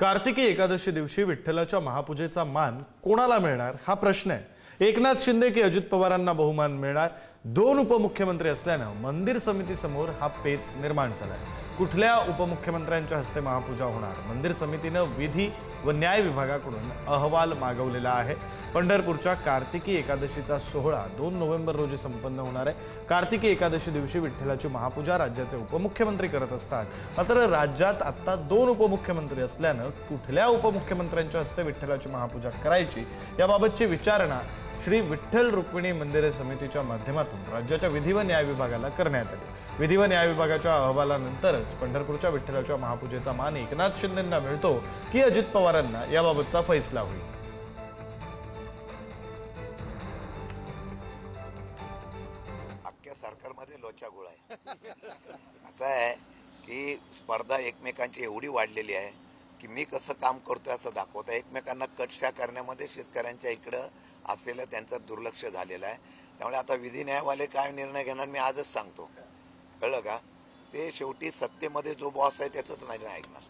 कार्तिकी एकादशी दिवशी विठ्ठलाच्या महापूजेचा मान कोणाला मिळणार हा प्रश्न आहे। एकनाथ शिंदे की अजित पवारांना बहुमान मिळणार? दोन उपमुख्यमंत्री असल्यानं मंदिर समितीसमोर हा पेच निर्माण झालाय। कुठल्या उपमुख्यमंत्र्यांच्या हस्ते महापूजा होणार? मंदिर समितीनं विधी व न्याय विभागाकडून अहवाल मागवलेला आहे। पंढरपूरच्या कार्तिकी एकादशीचा सोहळा 2 नोव्हेंबर रोजी संपन्न होणार आहे। कार्तिकी एकादशी दिवशी विठ्ठलाची महापूजा राज्याचे उपमुख्यमंत्री करत असतात, मात्र राज्यात आता 2 उपमुख्यमंत्री असल्यानं कुठल्या उपमुख्यमंत्र्यांच्या हस्ते विठ्ठलाची महापूजा करायची याबाबतची विचारणा श्री विठ्ठल रुक्मिणी मंदिर समितीच्या माध्यमातून राज्याच्या विधी व न्याय विभागाला करण्यात आली। विधी व न्याय विभागाच्या अहवालानंतरच पंढरपूरच्या विठ्ठलाच्या महापूजेचा मान एकनाथ शिंदेंना मिळतो की अजित पवारांना याबाबतचा फैसला होईल। अख्ख्या सरकारमध्ये लोचा गोळा आहे। असं आहे की स्पर्धा एकमेकांची एवढी वाढलेली आहे की मी कसं काम करतोय असं दाखवतं, एकमेकांना कटशा करण्यामध्ये शेतकऱ्यांच्या इकडं असलेलं त्यांचं दुर्लक्ष झालेलं आहे। त्यामुळे आता विधी न्यायवाले काय निर्णय घेणार मी आजच सांगतो, कळलं का? ते शेवटी सत्तेमध्ये जो बॉस आहे त्याचंच नाही ऐकणार।